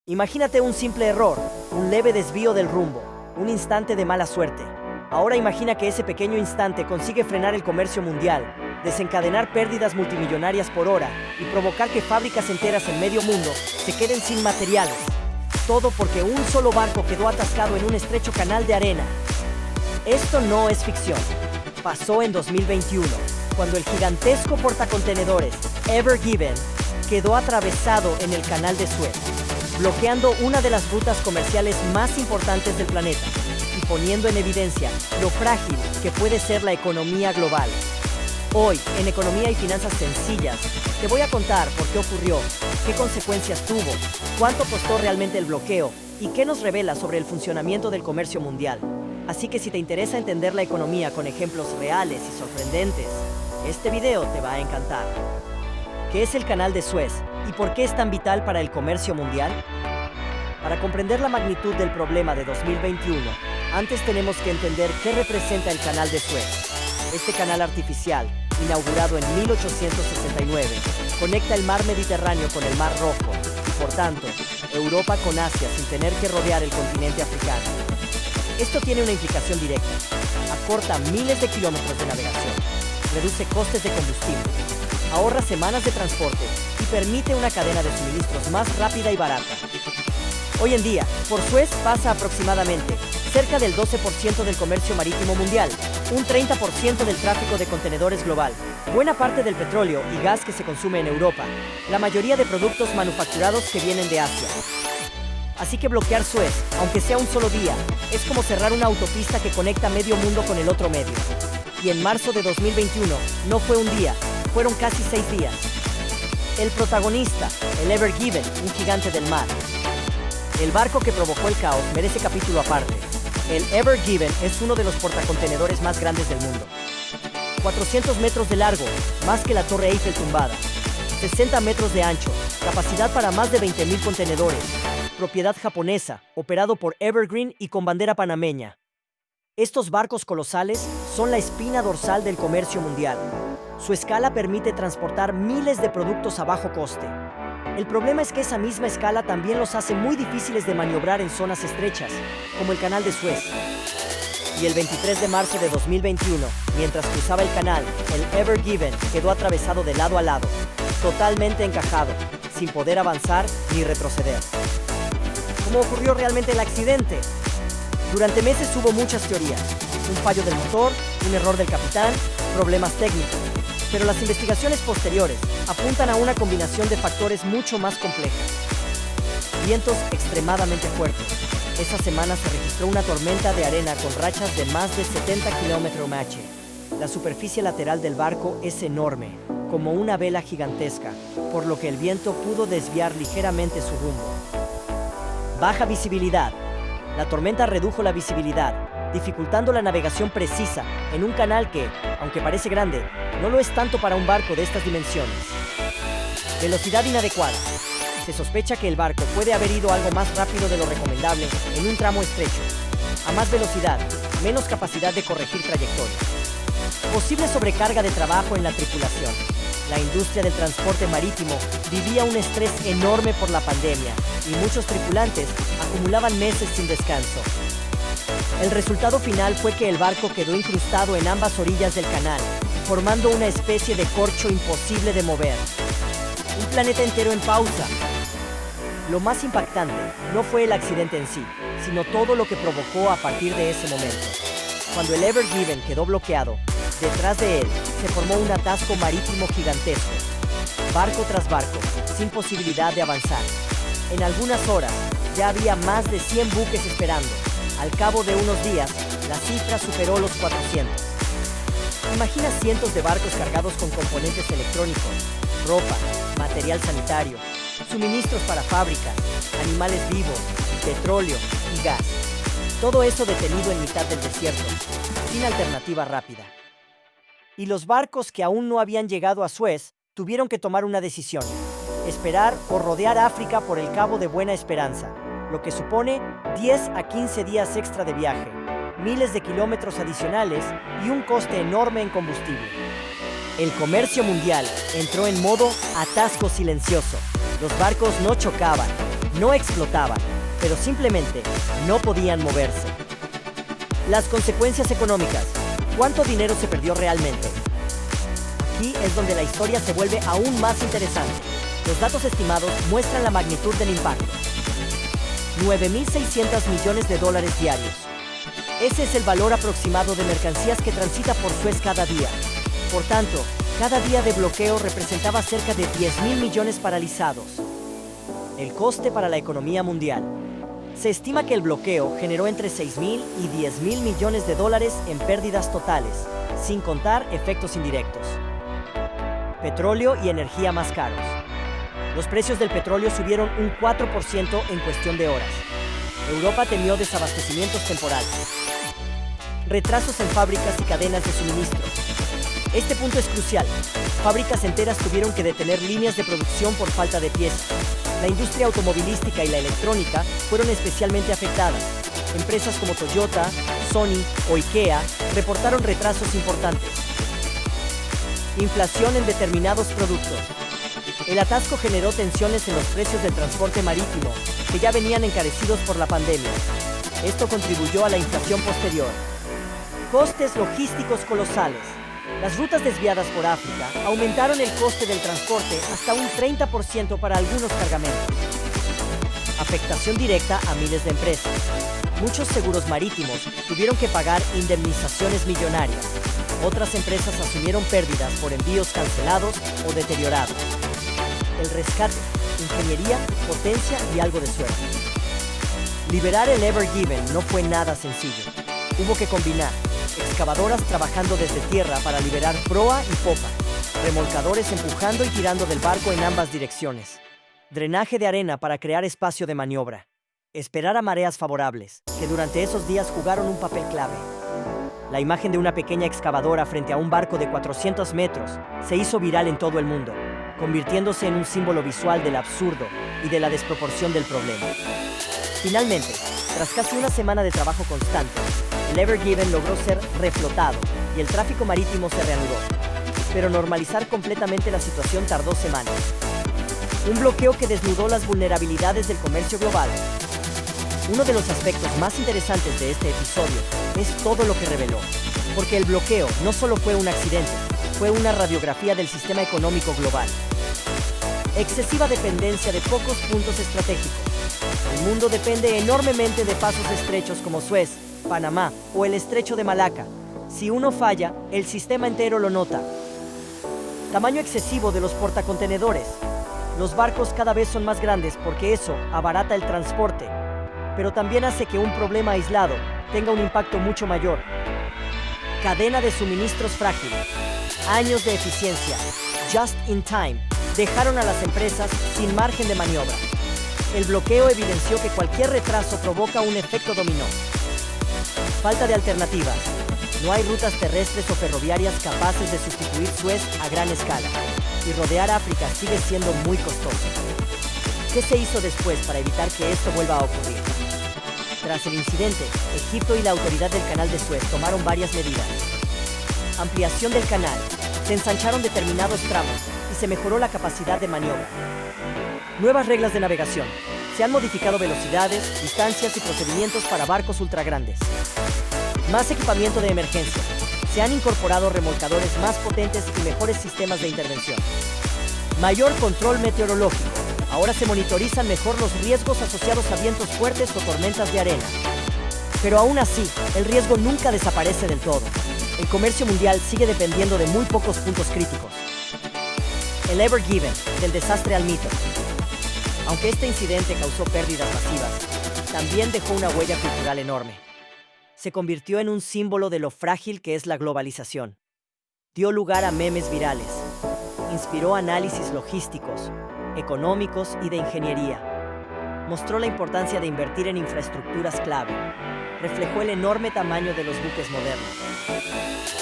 Imagínate un simple error, un leve desvío del rumbo, un instante de mala suerte. Ahora imagina que ese pequeño instante consigue frenar el comercio mundial, desencadenar pérdidas multimillonarias por hora y provocar que fábricas enteras en medio mundo se queden sin materiales. Todo porque un solo barco quedó atascado en un estrecho canal de arena. Esto no es ficción. Pasó en 2021, cuando el gigantesco portacontenedores Ever Given quedó atravesado en el canal de Suez, bloqueando una de las rutas comerciales más importantes del planeta y poniendo en evidencia lo frágil que puede ser la economía global. Hoy, en Economía y Finanzas Sencillas, te voy a contar por qué ocurrió, qué consecuencias tuvo, cuánto costó realmente el bloqueo y qué nos revela sobre el funcionamiento del comercio mundial. Así que si te interesa entender la economía con ejemplos reales y sorprendentes, este video te va a encantar. ¿Qué es el Canal de Suez y por qué es tan vital para el comercio mundial? Para comprender la magnitud del problema de 2021, antes tenemos que entender qué representa el Canal de Suez. Este canal artificial, inaugurado en 1869, conecta el mar Mediterráneo con el mar Rojo y, por tanto, Europa con Asia sin tener que rodear el continente africano. Esto tiene una implicación directa. Acorta miles de kilómetros de navegación, reduce costes de combustible, ahorra semanas de transporte y permite una cadena de suministros más rápida y barata. Hoy en día, por Suez pasa aproximadamente cerca del 12% del comercio marítimo mundial, un 30% del tráfico de contenedores global, buena parte del petróleo y gas que se consume en Europa, la mayoría de productos manufacturados que vienen de Asia. Así que bloquear Suez, aunque sea un solo día, es como cerrar una autopista que conecta medio mundo con el otro medio. Y en marzo de 2021, no fue un día, fueron casi 6 días. El protagonista, el Ever Given, un gigante del mar. El barco que provocó el caos merece capítulo aparte. El Ever Given es uno de los portacontenedores más grandes del mundo. 400 metros de largo, más que la Torre Eiffel tumbada. 60 metros de ancho, capacidad para más de 20.000 contenedores. Propiedad japonesa, operado por Evergreen y con bandera panameña. Estos barcos colosales son la espina dorsal del comercio mundial. Su escala permite transportar miles de productos a bajo coste. El problema es que esa misma escala también los hace muy difíciles de maniobrar en zonas estrechas, como el Canal de Suez. Y el 23 de marzo de 2021, mientras cruzaba el canal, el Ever Given quedó atravesado de lado a lado, totalmente encajado, sin poder avanzar ni retroceder. ¿Cómo ocurrió realmente el accidente? Durante meses hubo muchas teorías. Un fallo del motor, un error del capitán, problemas técnicos. Pero las investigaciones posteriores apuntan a una combinación de factores mucho más complejas. Vientos extremadamente fuertes. Esa semana se registró una tormenta de arena con rachas de más de 70 km/h. La superficie lateral del barco es enorme, como una vela gigantesca, por lo que el viento pudo desviar ligeramente su rumbo. Baja visibilidad. La tormenta redujo la visibilidad, dificultando la navegación precisa en un canal que, aunque parece grande, no lo es tanto para un barco de estas dimensiones. Velocidad inadecuada. Se sospecha que el barco puede haber ido algo más rápido de lo recomendable en un tramo estrecho. A más velocidad, menos capacidad de corregir trayectoria. Posible sobrecarga de trabajo en la tripulación. La industria del transporte marítimo vivía un estrés enorme por la pandemia y muchos tripulantes acumulaban meses sin descanso. El resultado final fue que el barco quedó incrustado en ambas orillas del canal, formando una especie de corcho imposible de mover. Un planeta entero en pausa. Lo más impactante no fue el accidente en sí, sino todo lo que provocó a partir de ese momento. Cuando el Ever Given quedó bloqueado, detrás de él se formó un atasco marítimo gigantesco. Barco tras barco, sin posibilidad de avanzar. En algunas horas, ya había más de 100 buques esperando. Al cabo de unos días, la cifra superó los 400. Imagina cientos de barcos cargados con componentes electrónicos, ropa, material sanitario, suministros para fábricas, animales vivos, petróleo y gas. Todo eso detenido en mitad del desierto, sin alternativa rápida. Y los barcos que aún no habían llegado a Suez tuvieron que tomar una decisión: esperar o rodear África por el Cabo de Buena Esperanza, lo que supone 10 a 15 días extra de viaje, miles de kilómetros adicionales y un coste enorme en combustible. El comercio mundial entró en modo atasco silencioso. Los barcos no chocaban, No explotaban, pero simplemente no podían moverse. Las consecuencias económicas. ¿Cuánto dinero se perdió realmente? Aquí es donde la historia se vuelve aún más interesante. Los datos estimados muestran la magnitud del impacto. 9.600 millones de dólares diarios. Ese es el valor aproximado de mercancías que transita por Suez cada día. Por tanto, cada día de bloqueo representaba cerca de 10.000 millones paralizados. El coste para la economía mundial. Se estima que el bloqueo generó entre 6.000 y 10.000 millones de dólares en pérdidas totales, sin contar efectos indirectos. Petróleo y energía más caros. Los precios del petróleo subieron un 4% en cuestión de horas. Europa temió desabastecimientos temporales. Retrasos en fábricas y cadenas de suministro. Este punto es crucial. Fábricas enteras tuvieron que detener líneas de producción por falta de piezas. La industria automovilística y la electrónica fueron especialmente afectadas. Empresas como Toyota, Sony o IKEA reportaron retrasos importantes. Inflación en determinados productos. El atasco generó tensiones en los precios del transporte marítimo, que ya venían encarecidos por la pandemia. Esto contribuyó a la inflación posterior. Costes logísticos colosales. Las rutas desviadas por África aumentaron el coste del transporte hasta un 30% para algunos cargamentos. Afectación directa a miles de empresas. Muchos seguros marítimos tuvieron que pagar indemnizaciones millonarias. Otras empresas asumieron pérdidas por envíos cancelados o deteriorados. El rescate, ingeniería, potencia y algo de suerte. Liberar el Ever Given no fue nada sencillo. Hubo que combinar excavadoras trabajando desde tierra para liberar proa y popa, remolcadores empujando y tirando del barco en ambas direcciones, drenaje de arena para crear espacio de maniobra, esperar a mareas favorables, que durante esos días jugaron un papel clave. La imagen de una pequeña excavadora frente a un barco de 400 metros se hizo viral en todo el mundo, convirtiéndose en un símbolo visual del absurdo y de la desproporción del problema. Finalmente, tras casi una semana de trabajo constante, el Ever Given logró ser reflotado y el tráfico marítimo se reanudó. Pero normalizar completamente la situación tardó semanas. Un bloqueo que desnudó las vulnerabilidades del comercio global. Uno de los aspectos más interesantes de este episodio es todo lo que reveló, porque el bloqueo no solo fue un accidente, fue una radiografía del sistema económico global. Excesiva dependencia de pocos puntos estratégicos. El mundo depende enormemente de pasos estrechos como Suez, Panamá o el Estrecho de Malaca. Si uno falla, el sistema entero lo nota. Tamaño excesivo de los portacontenedores. Los barcos cada vez son más grandes porque eso abarata el transporte, pero también hace que un problema aislado tenga un impacto mucho mayor. Cadena de suministros frágil. Años de eficiencia, just in time, dejaron a las empresas sin margen de maniobra. El bloqueo evidenció que cualquier retraso provoca un efecto dominó. Falta de alternativas. No hay rutas terrestres o ferroviarias capaces de sustituir Suez a gran escala, y rodear África sigue siendo muy costoso. ¿Qué se hizo después para evitar que esto vuelva a ocurrir? Tras el incidente, Egipto y la autoridad del canal de Suez tomaron varias medidas. Ampliación del canal. Se ensancharon determinados tramos y se mejoró la capacidad de maniobra. Nuevas reglas de navegación. Se han modificado velocidades, distancias y procedimientos para barcos ultragrandes. Más equipamiento de emergencia. Se han incorporado remolcadores más potentes y mejores sistemas de intervención. Mayor control meteorológico. Ahora se monitorizan mejor los riesgos asociados a vientos fuertes o tormentas de arena. Pero aún así, el riesgo nunca desaparece del todo. El comercio mundial sigue dependiendo de muy pocos puntos críticos. El Ever Given, del desastre al mito. Aunque este incidente causó pérdidas masivas, también dejó una huella cultural enorme. Se convirtió en un símbolo de lo frágil que es la globalización. Dio lugar a memes virales. Inspiró análisis logísticos, económicos y de ingeniería. Mostró la importancia de invertir en infraestructuras clave. Reflejó el enorme tamaño de los buques modernos.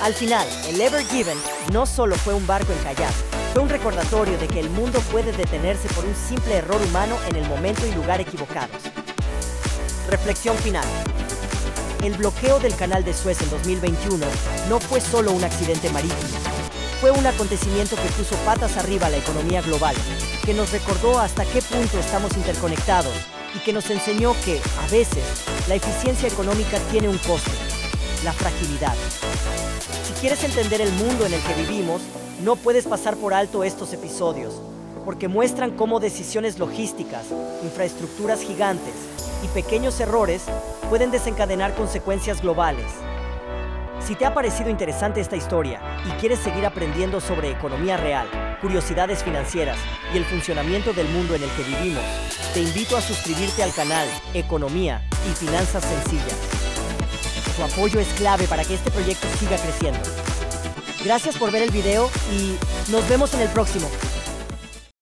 Al final, el Ever Given no solo fue un barco encallado, fue un recordatorio de que el mundo puede detenerse por un simple error humano en el momento y lugar equivocados. Reflexión final. El bloqueo del canal de Suez en 2021 no fue solo un accidente marítimo. Fue un acontecimiento que puso patas arriba a la economía global, que nos recordó hasta qué punto estamos interconectados y que nos enseñó que, a veces, la eficiencia económica tiene un costo: la fragilidad. Si quieres entender el mundo en el que vivimos, no puedes pasar por alto estos episodios, porque muestran cómo decisiones logísticas, infraestructuras gigantes y pequeños errores pueden desencadenar consecuencias globales. Si te ha parecido interesante esta historia y quieres seguir aprendiendo sobre economía real, curiosidades financieras y el funcionamiento del mundo en el que vivimos, te invito a suscribirte al canal Economía y Finanzas Sencillas. Tu apoyo es clave para que este proyecto siga creciendo. Gracias por ver el video y nos vemos en el próximo.